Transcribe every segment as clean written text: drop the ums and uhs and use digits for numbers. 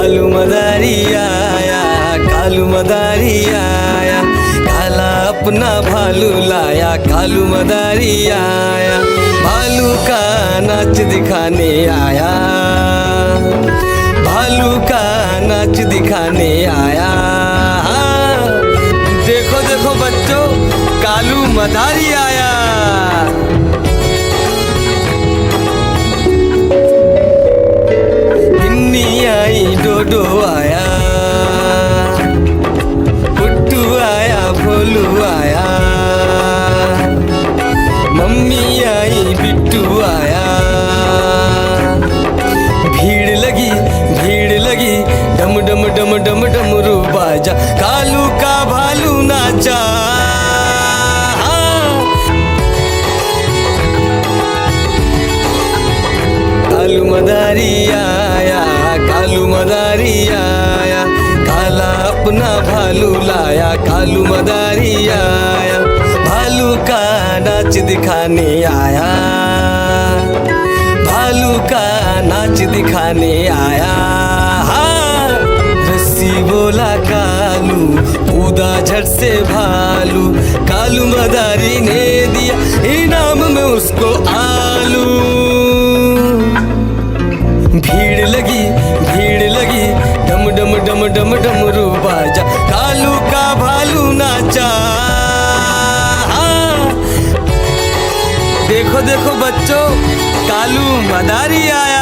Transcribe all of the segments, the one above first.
कालू मदारी आया, कालू मदारी आया, काला अपना भालू लाया, कालू मदारी आया, भालू का नाच दिखाने आया, भालू का नाच दिखाने आया। देखो देखो बच्चों, कालू मदारी आया। गिन्नी आई, डोडो आया, पुट्टू आया, भोलू आया, मम्मी आई, बिट्टू आया। भीड़ लगी, डम डम डम डम डमरू बाजा, कालू का भालू नाचा। कालू मदारी आया, कालू मदारी आया, काला अपना भालू लाया, कालू मदारी आया, भालू का नाच दिखाने आया, भालू का नाच दिखाने आया। रस्सी बोला कालू, कूदा झट से भालू, कालू मदारी ने दिया इनाम में उसको आलू। भीड़ लगी, डम डम डम डम डमरू बाजा, कालू का भालू नाचा। देखो देखो बच्चों, कालू मदारी आया।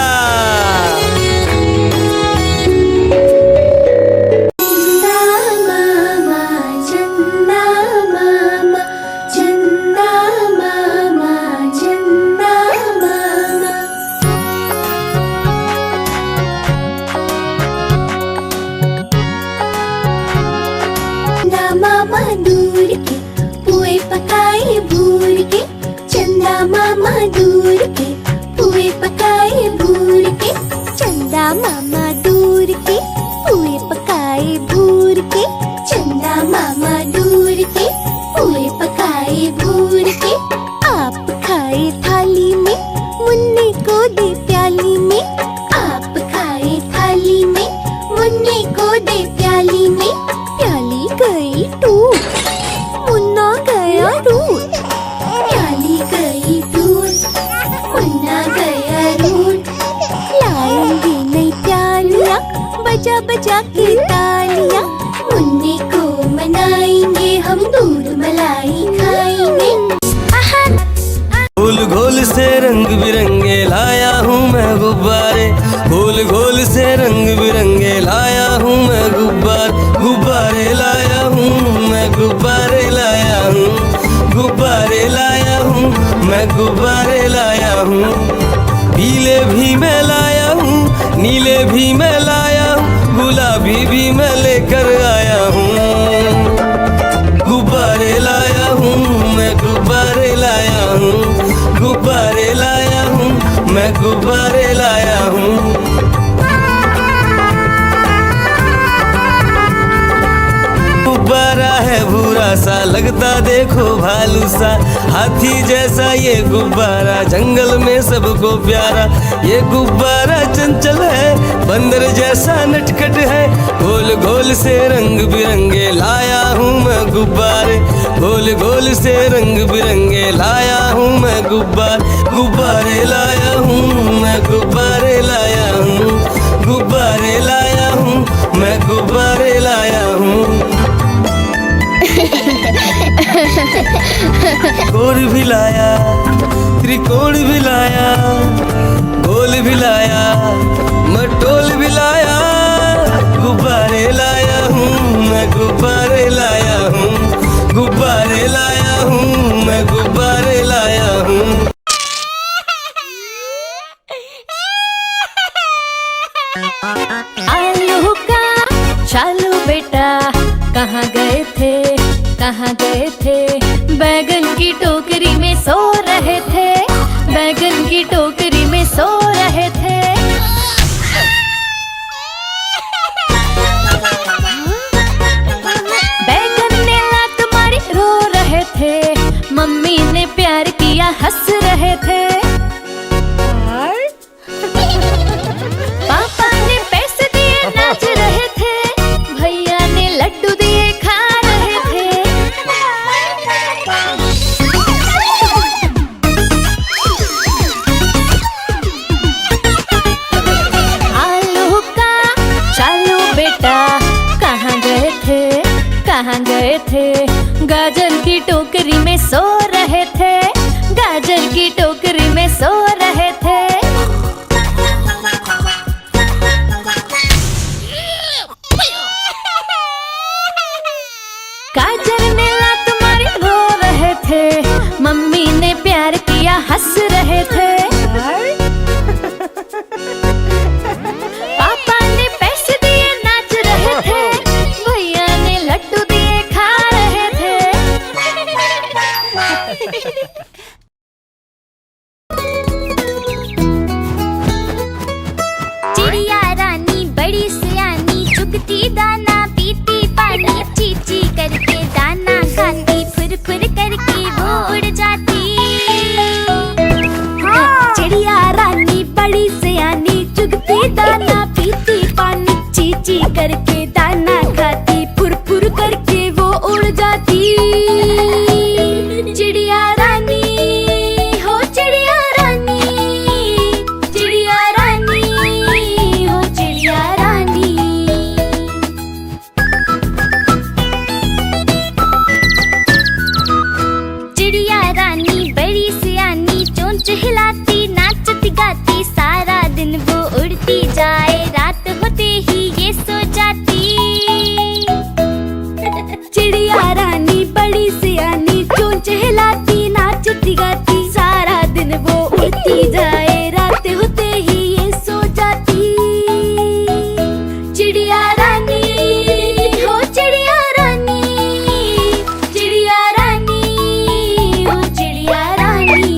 मामा दूर के पुए पकाए भूर के, चंदा मामा दूर के पुए पकाए भूर के, चंदा मामा दूर के पुए पकाए भूर के, चंदा मामा दूर के पुए पकाए भूर के। आप खाए थाली में, मुन्ने को दे प्याली में, आप खाए थाली में, मुन्ने को दे प्याली में। प्याली गई टूट, मुन्ना गया रूट, प्याली गई टूट, मुन्ना गया रूट। लाएंगे नई प्यालियाँ, बजा बजा के तालियाँ, मुन्ने को मनाएंगे हम, दूध मलाई खाएंगे। गोल गोल से रंग बिरंगे लाया हूँ मैं गुब्बारे, गोल गोल से रंग बिरंगे लाया हूँ मैं गुब्बारे लाया हूँ मैं, गुब्बारे लाया हूँ, गुब्बारे लाया हूँ मैं, गुब्बारे लाया हूँ। पीले भी मैं लाया हूँ, नीले भी मैं लाया हूँ, गुलाबी भी मैं लेकर आया हूँ। गुब्बारे लाया हूँ मैं, गुब्बारे लाया हूँ, गुब्बारे लाया हूँ मैं, गुब्बारे लाया हूँ। गुब्बारा है भूरा सा, लगता देखो भालू सा, हाथी जैसा ये गुब्बारा, जंगल में सबको प्यारा। ये गुब्बारा चंचल है, बंदर जैसा नटखट है, गोल गोल से रंग बिरंगे लाया हूँ मैं गुब्बारे, गोल गोल से रंग बिरंगे लाया हूँ मैं गुब्बारे लाया हूँ मैं, गुब्बारे लाया हूँ, गुब्बारे लाया हूँ मैं, गुब्बारे लाया हूँ। गोल भी लाया, त्रिकोण भी लाया, गोल भी लाया, मटोल भी लाया, गुब्बारे लाया हूँ मैं, गुब्बारे लाया हूँ, गुब्बारे लाया हूँ मैं, गुब्बारे लाया हूँ। आलू का चालू बेटा, कहाँ गए थे, कहाँ गए थे, बैगन की टोकरी में सो रहे थे, बैगन की टोकरी में सो रहे थे। बैगन ने लात मारी, रो रहे थे, मम्मी ने प्यार किया, हंस रहे थे। पापा ने पैसे दिए ना, थे, गाजर की टोकरी में सो रहे थे, गाजर की टोकरी में सो रहे थे। गाजर ने लात मारी रो रहे थे, मम्मी ने प्यार किया हंस रहे थे। पापा ने पैसे दिए नाच रहे थे, भैया ने लड्डू दिए खा रहे थे। चिड़िया रानी बड़ी सियानी, चुगती दाना पीती पानी, चींची करके दाना खाती, फुर फुर करके वो उड़ जाती। चिड़िया रानी बड़ी सियानी, चुगती दाना पीती पानी, चींची करके दाना खाती, फुर फुर करके वो उड़ जाती। चिड़िया रानी हो चिड़िया रानी, चिड़िया रानी हो चिड़िया रानी। चिड़िया रानी बड़ी सियानी, चोंच हिलाती नाचती गाती, सारा दिन वो उड़ती जाए, रात होते ही ये सो जाती। चिड़िया रानी बड़ी सियानी, चोंच हिलाती नाचती गाती, सारा दिन वो उड़ती जाए, रात होते ही ये सो जाती। चिड़िया रानी हो चिड़िया रानी, चिड़िया रानी हो चिड़िया रानी।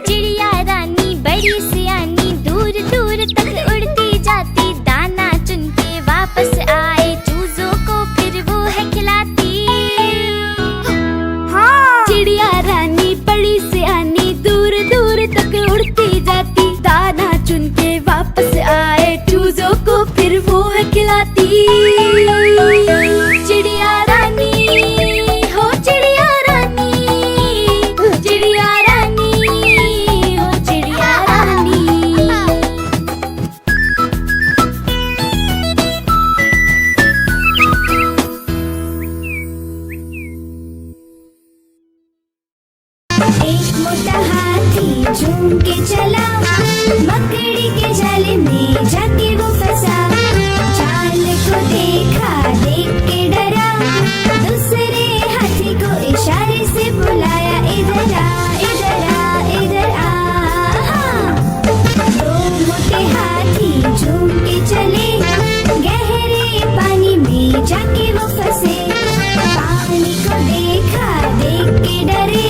चिड़िया रानी बड़ी सियानी, दूर दूर तक उड़ती जाती, दाना चुन के वापस आए, चूजों को फिर वो है खिलाती। चिड़िया रानी बड़ी सियानी, दूर दूर तक उड़ती जाती, दाना चुन के वापस आए, चूजों को फिर वो है खिलाती। चिड़िया रानी हो चिड़िया रानी, चिड़िया रानी हो चिड़िया रानी। एक मोटा हाथी झूम के चला, मकड़ी के जाल में जाके वो फंसा, जाल को देखा देख के डरा, दूसरे हाथी को इशारे से बुलाया, इधर आ इधर आ इधर आ। दो मोटे हाथी झूम के चले, गहरे पानी में जाके वो फंसे, पानी को देखा देख के डरे,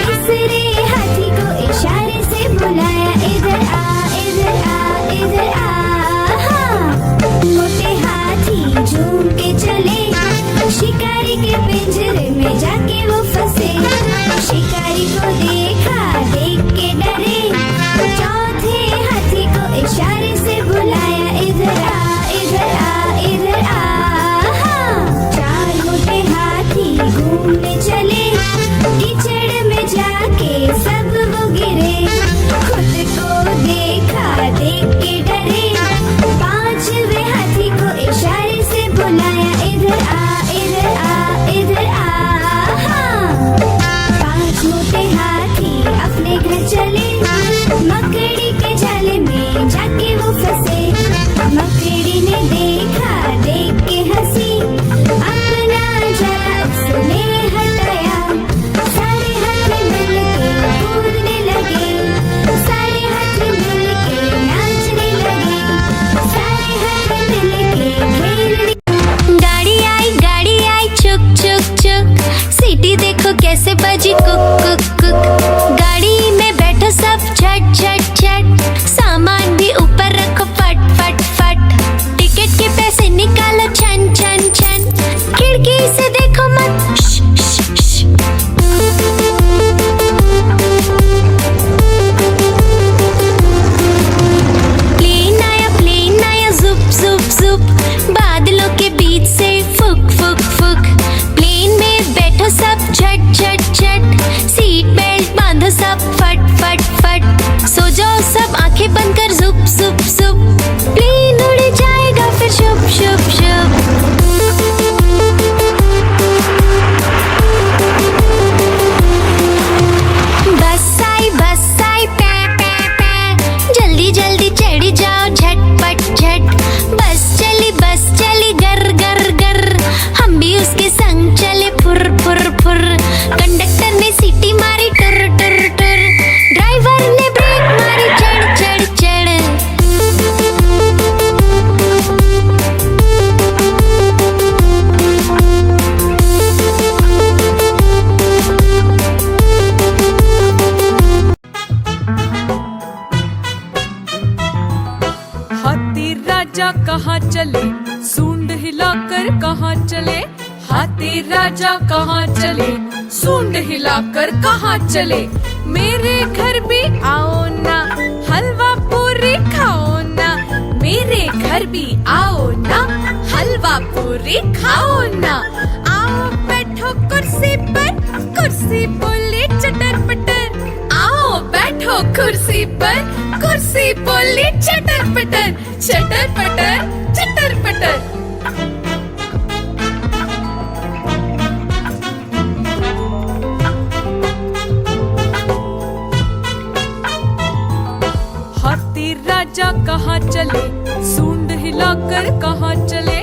तीसरे हाथी को इशारे से बुलाया, इधर आ इधर आ इधर आ। मोटे हाथी झूम के चले, शिकारी के पिंजरे में जाके वो फंसे, शिकारी को देखा देख के डरे, चौथे हाथी को इशारे से बुलाया, इधर आ इधर आ इधर आ। चार मोटे हाथी घूमने चले, कीचड़ में जाके सब वो गिरे, खुद को देखा देख के डरे, पांचवे हाथी को इशारे से बुलाया, इधर आ इधर आ इधर आ। पांच मोटे हाथी अपने घर चले, मकड़ी के जाले में जाके वो फंसे, मकड़ी ने देखा देख के हंसी, अपना जाला उसने हटाया, सारे हाथी मिलके कूदने लगे, सारे हाथी मिलके नाचने लगे, सारे हाथी मिलके खेलने। गाड़ी आई चुक चुक चुक, सीटी देखो कैसे बजी कुक कुक कुक। गाड़ी में बैठो सब झट झट झट, सामान भी ऊपर रखो फट फट फट, टिकट के पैसे निकालो छन छन छन, खिड़की से देखो मत श, श, श। प्लेन आया जुप जुप जुप, बादलों के बीच से फुक फुक फुक, प्लेन में बैठो सब झट झट झट, सीट बेल्ट बांधो सब फट फट फट, सो जाओ सब आंखें बंद कर जुप जुप जुप, राजा कहाँ चले, सूंड हिलाकर कहाँ चले। हाथी राजा कहाँ चले, सूंड हिलाकर कहाँ चले। मेरे घर भी आओ ना, हलवा पूरी खाओ ना। मेरे घर भी आओ ना, हलवा पूरी खाओ ना। आओ बैठो कुर्सी पर, कुर्सी बोले चटर पटर। आओ बैठो कुर्सी पर, कुर्सी बोली चटर पटर। चटर पटर चटर पटर। हाथी राजा कहाँ चले, सूंड हिलाकर कहाँ चले।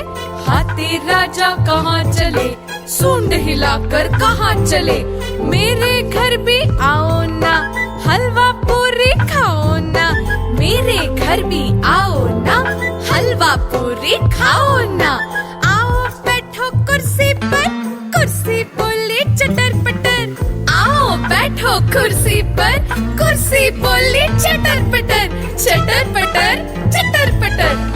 हाथी राजा कहाँ चले, सूंड हिलाकर कहाँ चले। मेरे घर भी आओ ना, हलवा पूरी खाओ ना। मेरे घर भी आओ ना, हलवा पूरी खाओ ना। आओ बैठो कुर्सी पर, कुर्सी बोले चटर पटर। आओ बैठो कुर्सी पर, कुर्सी बोले चटर पटर। चटर पटर चटर पटर।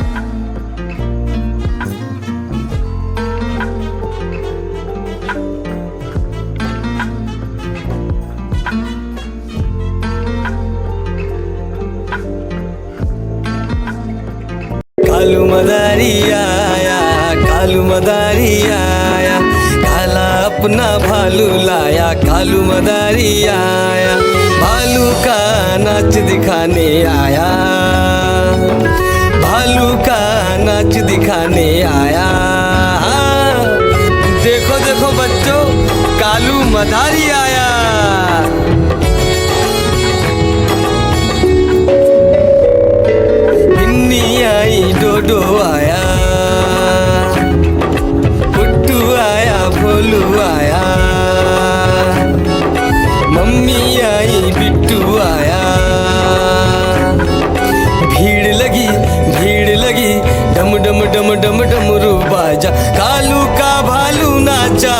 कालू मदारी आया, कालू मदारी आया, काला अपना भालू लाया। कालू मदारी आया, भालू का नाच दिखाने आया। भालू का नाच दिखाने आया। देखो देखो बच्चों, कालू मदारी आया। आई डोडो आया, पुट्टू आया, भोलू आया। मम्मी आई, बिट्टू आया। भीड़ लगी, भीड़ लगी, डम डम डम डम डमरू बाजा। कालू का भालू नाचा।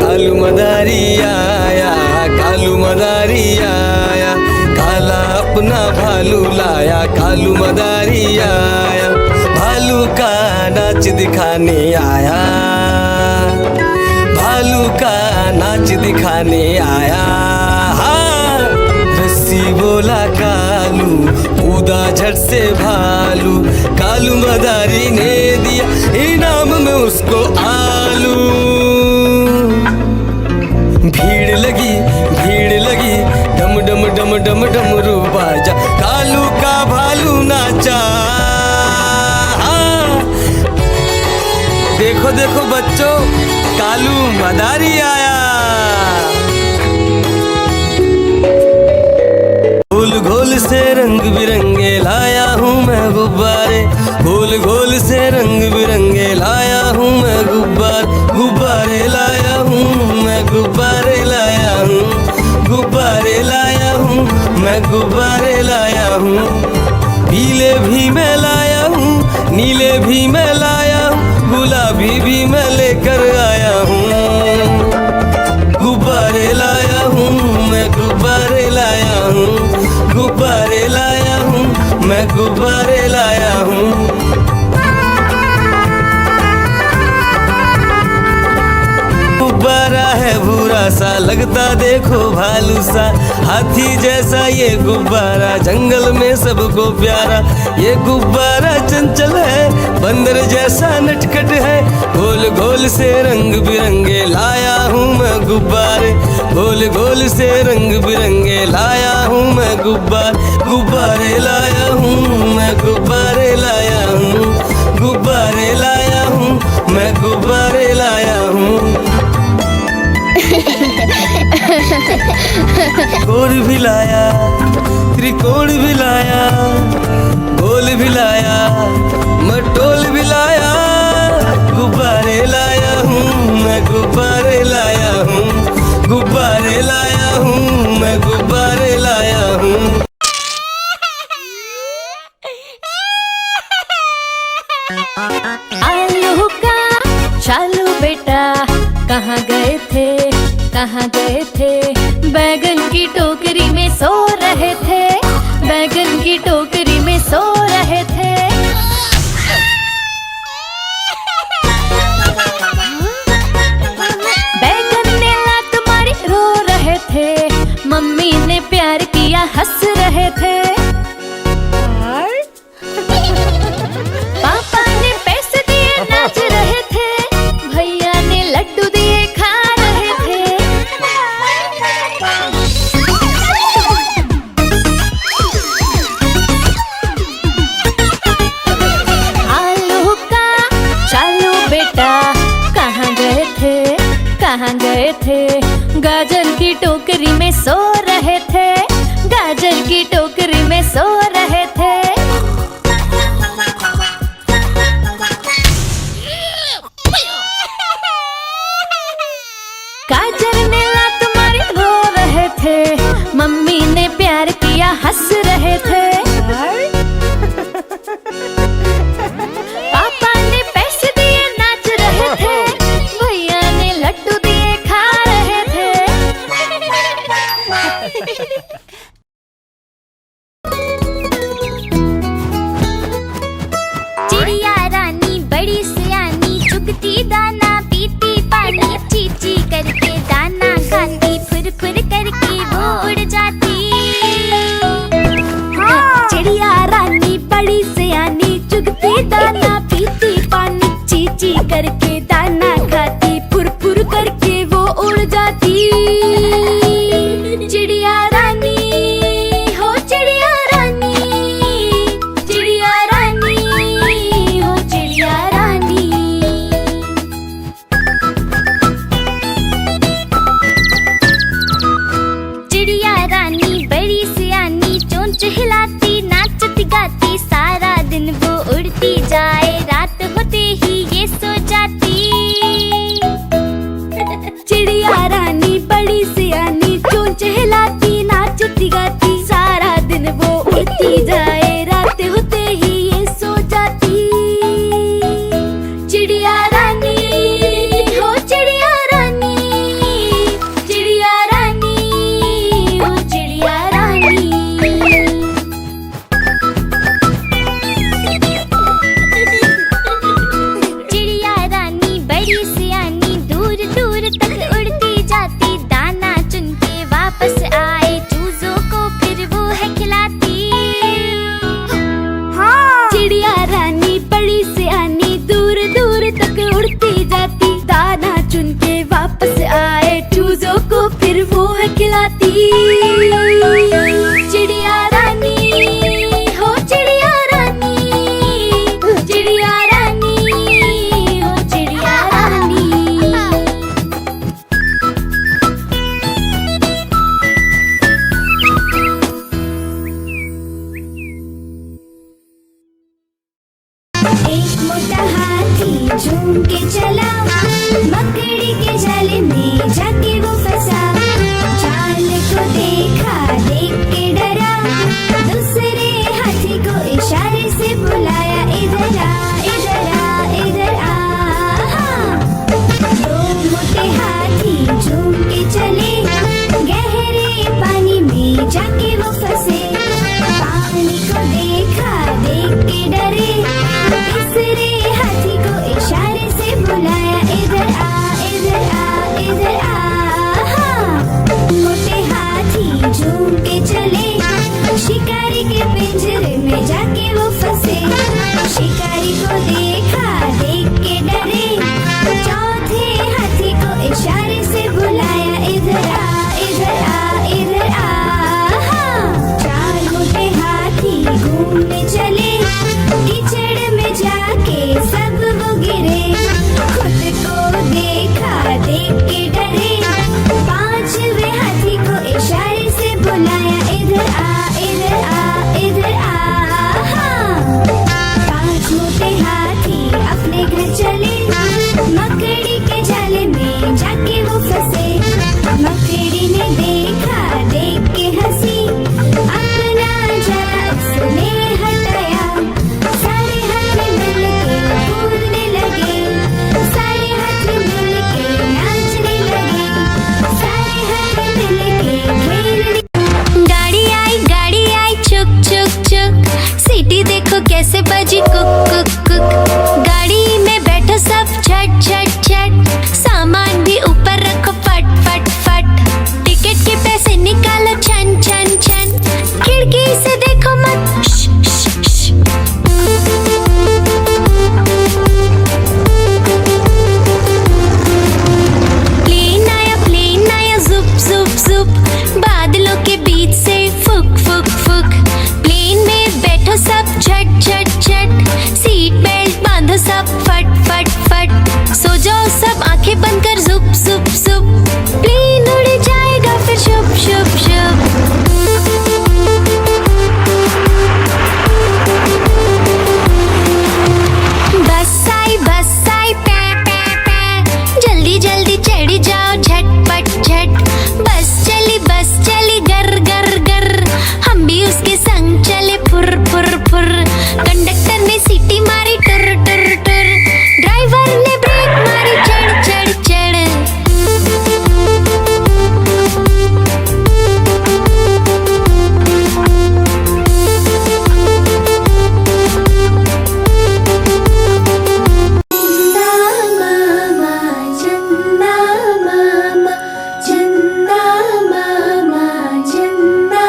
कालू मदारी आया, कालू मदारी आया, काला अपना भालू लाया। कालू मदारी आया, भालू का नाच दिखाने आया। भालू का नाच दिखाने आया। रस्सी बोला कालू, कूदा झट से भालू। कालू मदारी ने दिया इनाम में उसको आलू। भीड़ लगी, भीड़ लगी, डम डम डम डम डमरू बाजा। कालू का भालू नाचा। देखो देखो बच्चों, कालू मदारी आया। गोल गोल से रंग बिरंगे लाया हूँ मैं गुब्बारे। गोल गोल से रंग बिरंगे लाया हूँ मैं गुब्बारे लाया हूँ मैं, गुब्बारे लाया हूँ। गुब्बारे लाया हूँ मैं, गुब्बारे लाया हूँ। पीले भी मैं लाया हूँ, नीले भी मैं लाया हूँ, गुलाबी भी मैं लेकर आया हूँ। गुब्बारे लाया हूँ मैं, गुब्बारे लाया हूँ। गुब्बारे लाया हूँ मैं, गुब्बारे लाया हूँ। गुब्बारा है भूरा सा, लगता देखो भालू सा। हाथी जैसा ये गुब्बारा, जंगल में सबको प्यारा। ये गुब्बारा चंचल है, बंदर जैसा नटखट है। गोल गोल से रंग बिरंगे लाया हूँ मैं गुब्बारे। गोल गोल से रंग बिरंगे लाया हूँ मैं गुब्बारे लाया हूँ मैं, गुब्बारे लाया हूँ। गुब्बारे लाया हूँ मैं, गुब्बारे लाया हूँ। गोल भी लाया, त्रिकोण भी लाया, गोल भी लाया, मटोल भी लाया। गुब्बारे लाया हूँ मैं, गुब्बारे लाया हूँ। गुब्बारे लाया हूँ मैं, गुब्बारे लाया हूँ। आलू का चालू बेटा, कहाँ गए थे कहाँ गए थे? बैगन की टोकरी में सो रहे थे, बैगन की टोकरी में सो रहे थे। बैगन ने लात मारी रो रहे थे, मम्मी ने प्यार किया हंस रहे थे। पापा ने पैसे दिए नाच रहे थे, भैया ने लड्डू दिए खा रहे थे। आलू का चालू बेटा कहाँ गए थे? कहाँ गए थे? गाजर की टोकरी में सो रहे थे, गाजर की टोकरी में सो रहे थे। गाजर ने लात मारी रो रहे थे, मम्मी ने प्यार किया हंस रहे थे। पापा ने पैसे दिए नाच रहे थे, भैया ने लड्डू दिए खा रहे थे। चिड़िया रानी बड़ी सियानी, चुगती दाना पीती पानी, चीची करके दाना खाती, फुर फुर करके वो उड़ जाती। हाँ चढ़ जाओ झटपट झट। बस चली गर गर गर, हम भी उसके संग चले फुर फुर फुर। कंडक्टर ने सीटी मारी टुर टुर टुर, ड्राइवर ने ब्रेक मारी चढ़ चढ़ चढ़। चंदा मामा, चंदा मामा, चंदा मामा, चंदा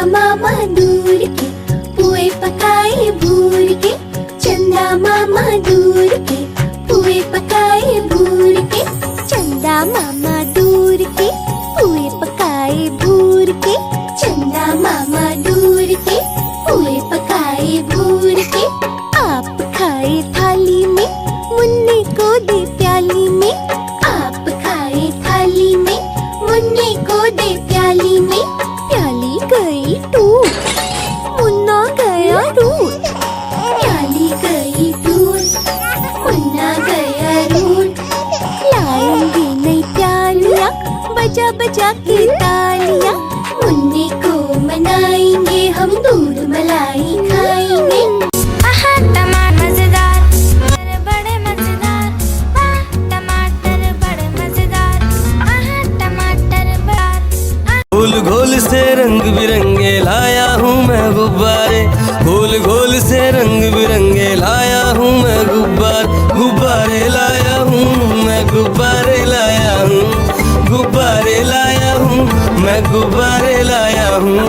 मामा दूर के पुए पकाए भूर के। चंदा मामा दूर के पुए पकाए भूर के। चंदा मामा दूर के पुए पकाए भूर के। चंदा मामा दूर के पुए पकाए भूर के। आप खाए थाली में, मुन्ने को दे प्याली में। आप खाए थाली में, मुन्ने को दे प्याली में। प्याली गई टूट, मुन्ना गया रूट। प्याली गई टूट, मुन्ना गया रूट। लाएंगे नई प्यालियाँ, बजा बजा के तालियाँ। मुन्ने को मनाएंगे हम, दूध मलाई खाएंगे। आहा टमाटर मजेदार, बड़े मजेदार। आह टमाटर बड़े मजेदार, आहा टमाटर बड़ा। गोल गोल से रंग बिरंगे लाया हूँ मैं गुब्बारे। गोल गोल से रंग बिरंगे लाया हूँ मैं गुब्बारे लाया हूँ मैं गुब्बारे लाया हूँ। गुब्बारे लाया हूँ मैं गुब्बारे लाया हूँ।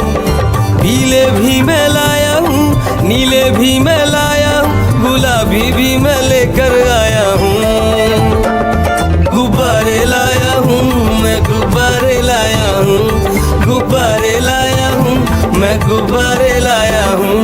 पीले भी मैं लाया हूँ, नीले भी मैं लाया हूँ, गुलाबी भी मैं लेकर आया हूँ। गुब्बारे लाया हूँ मैं गुब्बारे लाया हूँ। गुब्बारे लाया हूँ मैं गुब्बारे लाया हूँ।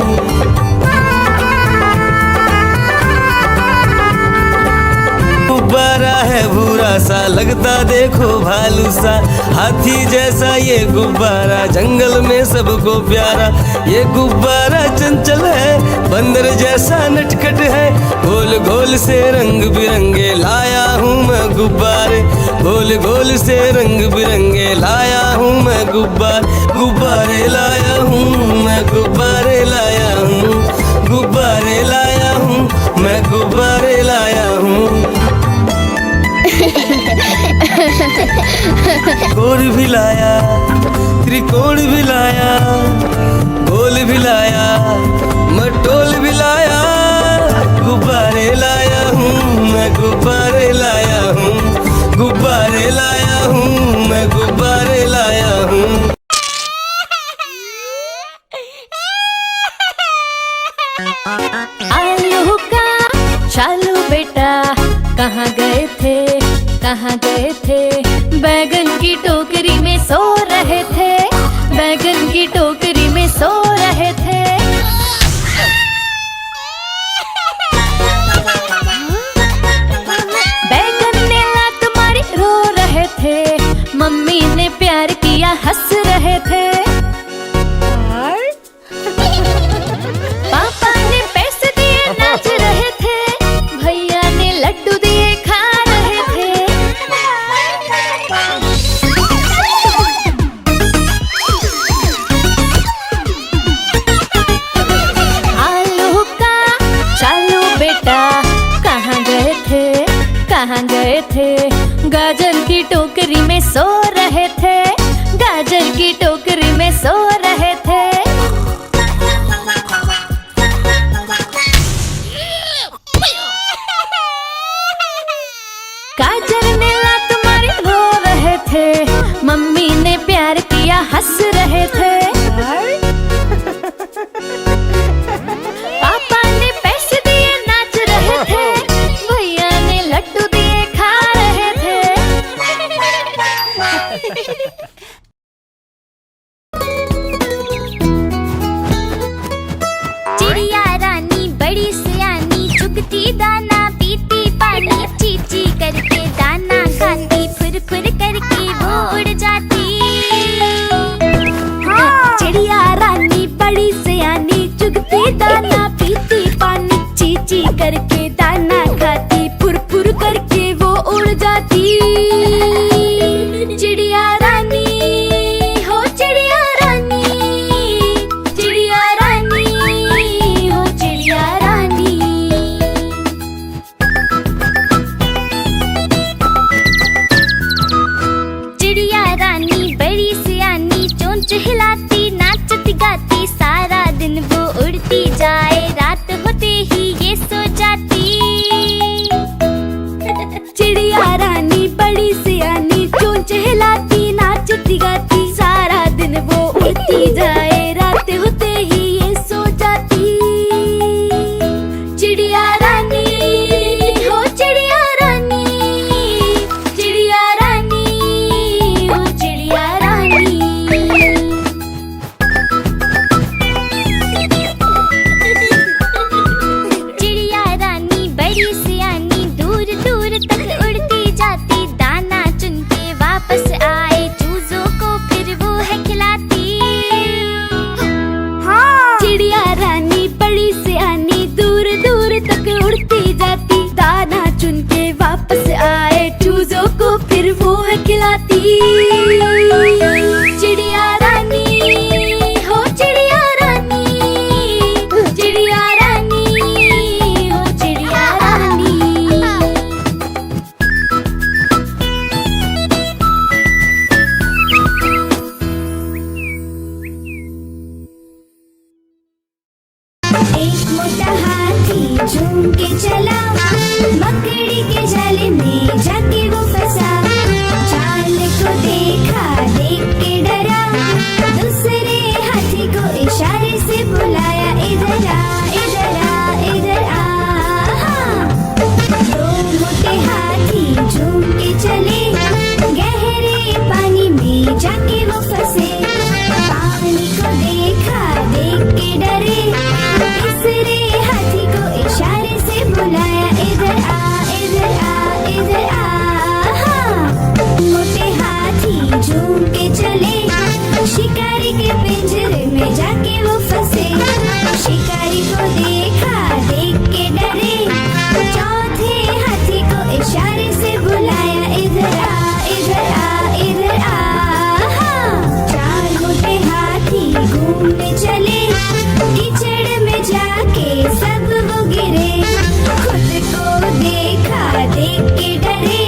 गुब्बारा है भूरा सा, लगता देखो भालू सा। हाथी जैसा ये गुब्बारा, जंगल में सबको प्यारा। ये गुब्बारा चंचल है, बंदर जैसा नटखट है। गोल गोल से रंग बिरंगे लाया हूँ मैं गुब्बारे। गोल गोल से रंग बिरंगे लाया हूँ मैं गुब्बारे लाया हूँ मैं गुब्बारे लाया हूँ। गुब्बारे लाया हूँ मैं गुब्बारे लाया हूँ। गोल भी लाया, त्रिकोण भी लाया, गोल भी लाया, मटोल भी लाया। गुब्बारे लाया हूँ मैं गुब्बारे लाया हूँ। गुब्बारे लाया हूँ मैं गुब्बारे लाया हूँ। आलू का चालू बेटा, कहाँ गए थे कहाँ गए थे। बैगन की टोकरी में सो रहे थे, बैगन की टोकरी में सो रहे थे। बैगन ने लात मारी रो रहे थे, मम्मी ने प्यार किया हंस रहे थे। पापा ने पैसे दिए नाच रहे थे, भैया ने लड्डू दिए खा रहे थे। आलू का चालू बेटा, कहाँ गए थे कहाँ गए थे। गाजर की टोकरी में सो रहे थे, गाजर की टोकरी में सो रहे थे। गाजर ने लात मारी रो रहे थे, मम्मी ने प्यार किया हंस रहे थे। पापा ने पैसे दिए नाच रहे थे, भैया ने लड्डू दिए खा रहे थे। झूम के चला, मकड़ी के जाले में जाके वो फंसा। जाल को देखा, देख के डरा, दूसरे हाथी को इशारे से बुलाया, इधर आ, इधर आ, इधर आ। दो मोटे हाथी झूम के चले, गहरे पानी में जाके वो फंसे। पानी को देखा, देख के डरे, तीसरे हाथी को इशारे से बुलाया, इधर आ, इधर आ, इधर आ। मोटे हाथी झूम के चले, शिकारी के पिंजरे में जाके वो फंसे। शिकारी को देखा, देख के डरे, चौथे हाथी को इशारे से बुलाया, इधर आ, इधर आ, इधर आ। चार मोटे हाथी घूमने चले, कीचड़ में जाके सब वो गिरे। खुद को देखा, देख के डरे,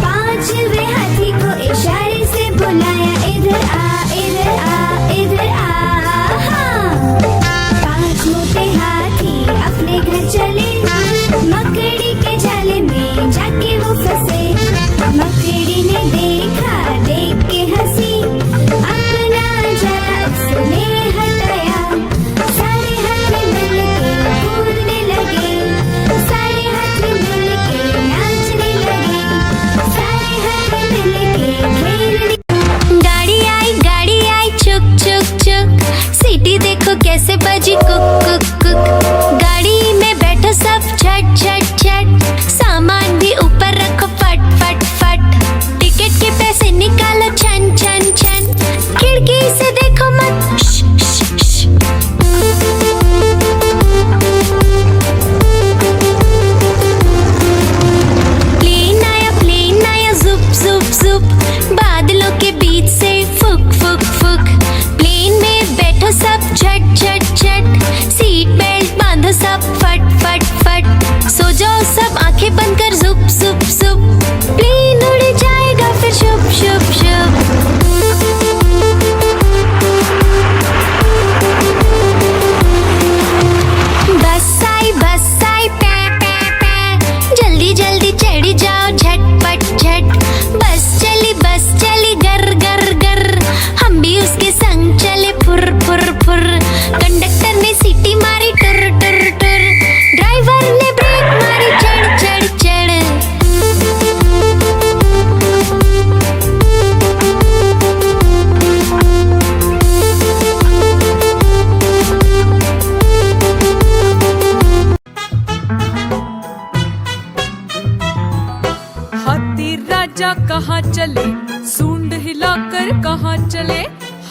पांचवे हाथी को इशारे से बुलाया, इधर आ, इधर आ, इधर आ। पांच मोटे हाथी अपने घर चले, मकड़ी के जाले में जाके वो फंसे। मकड़ी ने देखा, देख के हंसी, अपना जाला उसने हटाया। सारे हाथी मिलके कूदने लगे, सारे हाथी मिलके नाचने लगे, सारे हाथी मिलके खेलने। गाड़ी आई चुक चुक चुक, सीटी देखो कैसे बजी कुक कुक कुक। गाड़ी में बैठो सब झट झट झट, सामान भी ऊपर रखो फट फट फट। टिकट के पैसे निकालो छन छन छन, खिड़की से देखो मत श, श, श। प्लेन आया जुप जुप जुप, बादलों के बीच से फुक फुक फुक। प्लेन में बैठो सब झट झट झट, सीट बेल्ट बांधो सब फट फट फट। सो जाओ सब आंखें बंद कर जुप जुप जुप, प्लेन उड़ जाएगा फिर शुभ शुभ शुभ। बस आई पै पै पै, जल्दी जल्दी चढ़ी जाओ झटपट झट। बस चली गर गर गर, हम भी उसके संग चले फुर फुर फुर। कंडक्टर ने सीटी मारी टुर टुर टुर, ड्राइवर ने ब्रेक मारी चढ़ चढ़ चढ़। हाथी राजा कहाँ चले, सूंड हिलाकर कहाँ चले।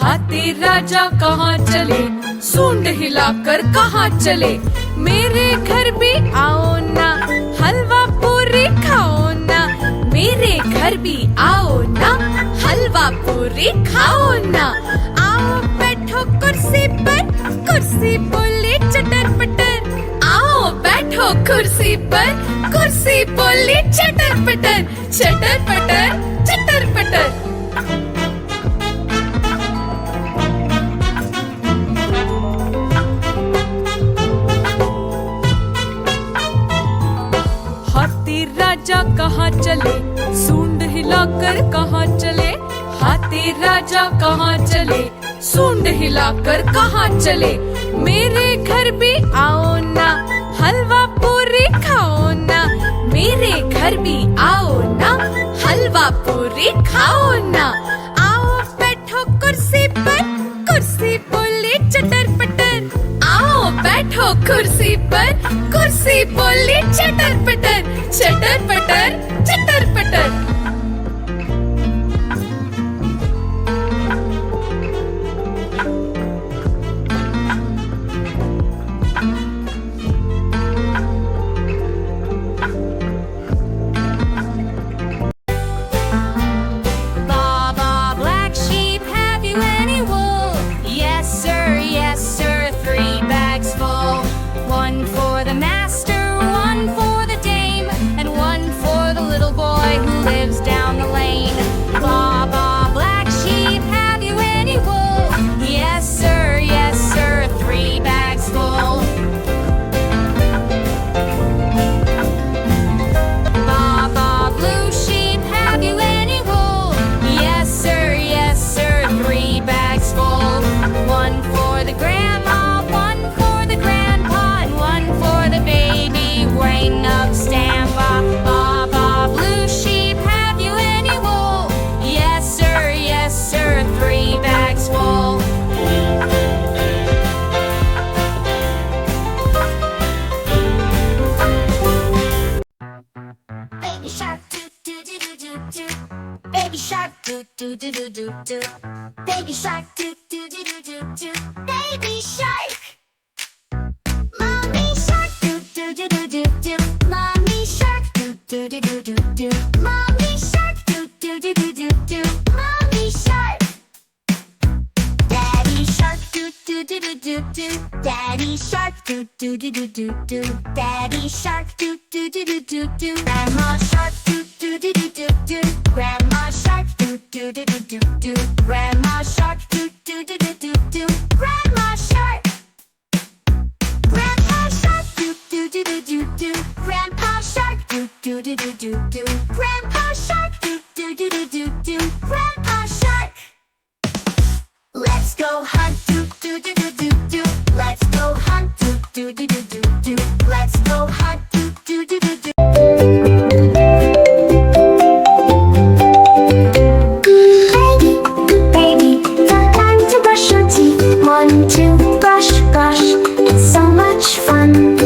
हाथी राजा कहाँ चले, सूंड हिलाकर कहाँ चले। मेरे घर भी आओ ना, हलवा पूरी खाओ ना। मेरे घर भी आओ ना, हलवा पूरी खाओ ना। आओ बैठो कुर्सी पर, कुर्सी बोली चटर पटर। आओ बैठो कुर्सी पर, कुर्सी बोली चटर पटर, चटर पटर, चटर पटर। हाथी राजा कहाँ चले, सूंड हिलाकर कहाँ चले। हाथी राजा कहाँ चले, सूंड हिलाकर कहाँ चले। मेरे घर भी आओ ना, हलवा पूरी खाओ ना। मेरे घर भी आओ ना, हलवा पूरी खाओ ना। आओ बैठो कुर्सी पर, कुर्सी बोली चटर पटर। आओ बैठो कुर्सी पर, कुर्सी बोली चटर पटर, चटर पटर, चटर पटर। Baba, black sheep, have you any wool? Yes sir, 3 bags full. One for the master, one for the dame, and one for the little boy who lives do do do do do. Baby shark, do do do do do do. Baby shark. Mommy shark, do do do do do do. Mommy shark, do do do do do do. Mommy shark, do do do do do do. Mommy shark. Daddy shark, do do do do do do. Daddy shark, do do do do do do. Daddy shark, do do do do do do. Grandma shark, do do do do do do. Grandma shark, do do do do do do. Grandma shark, do do do do do do. Grandma shark. Grandpa shark, do do do do do do. Grandpa shark, do do do do do do. Grandpa shark, do do do do do do. Grandpa shark. Let's go hunt, do do do do do do. Let's go hunt, do do do do do do. Let's go hunt, do do do do do. Baby, time to brush your teeth. 1, 2, brush, brush. It's so much fun.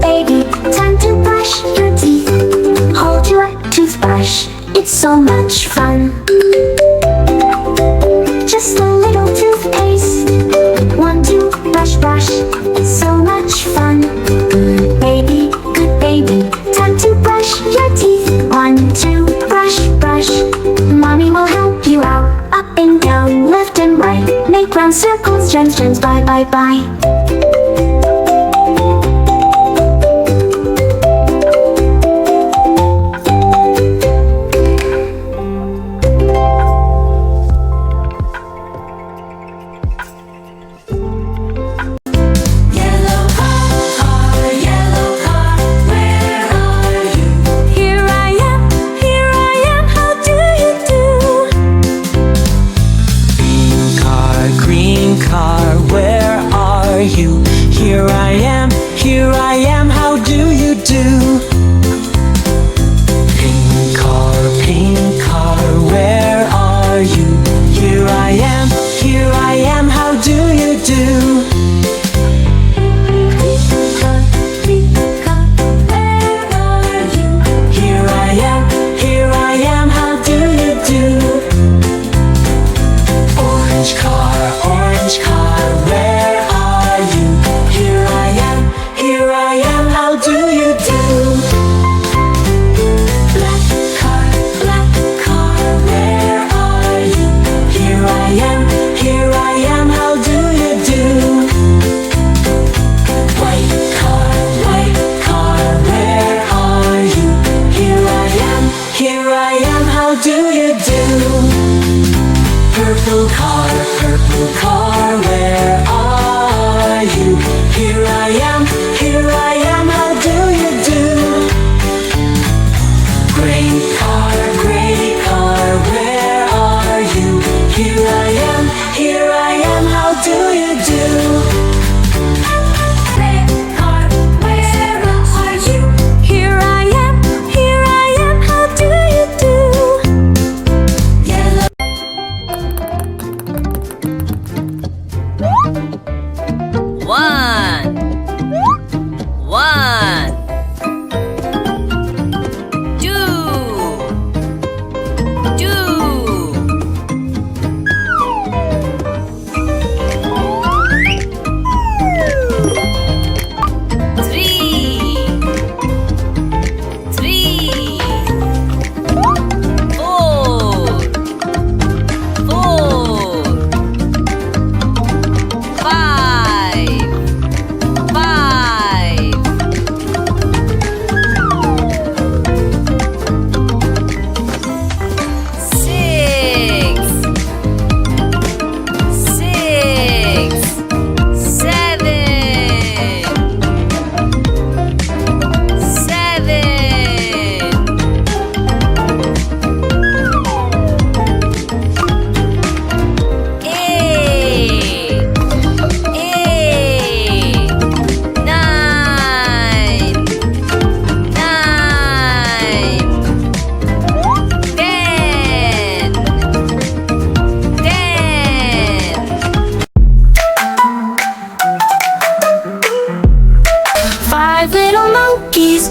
Baby, time to brush your teeth. Hold your toothbrush. It's so much fun. Just a little toothpaste. 1, 2, brush, brush. It's so much fun. Baby, good baby, time to brush your teeth. 1, 2, brush, brush. Mommy will help you out. Up and down, left and right. Make round circles, gems, gems, bye, bye, bye. Green car, where are you?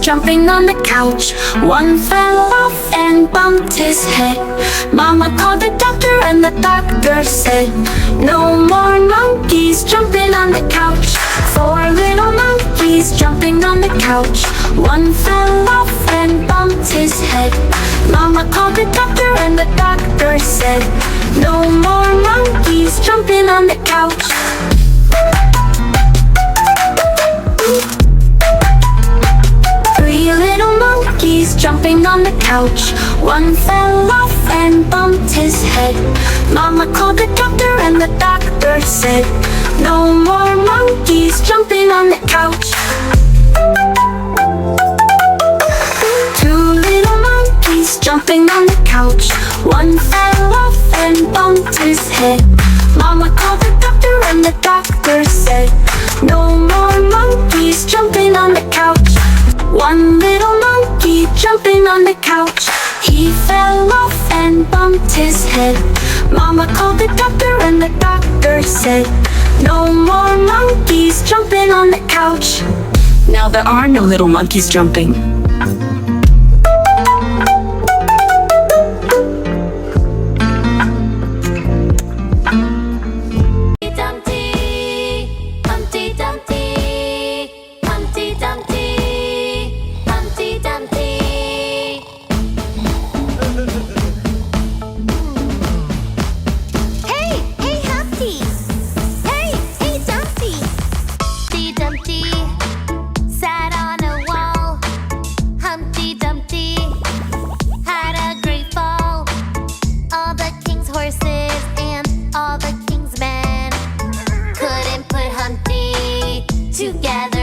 jumping on the couch. One fell off and bumped his head. Mama called the doctor and the doctor said, no more monkeys jumping on the couch. Four little monkeys jumping on the couch. One fell off and bumped his head. Mama called the doctor and the doctor said, no more monkeys jumping on the couch. Three little monkeys jumping on the couch. One fell off and bumped his head. Mama called the doctor and the doctor said, no more monkeys jumping on the couch. Two little monkeys jumping on the couch. One fell off and bumped his head. Mama called the doctor and the doctor said, no more monkeys jumping on the couch. One little monkey jumping on the couch. He fell off and bumped his head. Mama called the doctor and the doctor said, no more monkeys jumping on the couch. Now there are no little monkeys jumping. Humpty Dumpty, Humpty Dumpty, Humpty Dumpty. Hey Humpty! Hey Dumpty! Humpty Dumpty sat on a wall. Humpty Dumpty had a great fall. All the king's horses and all the king's men couldn't put Humpty together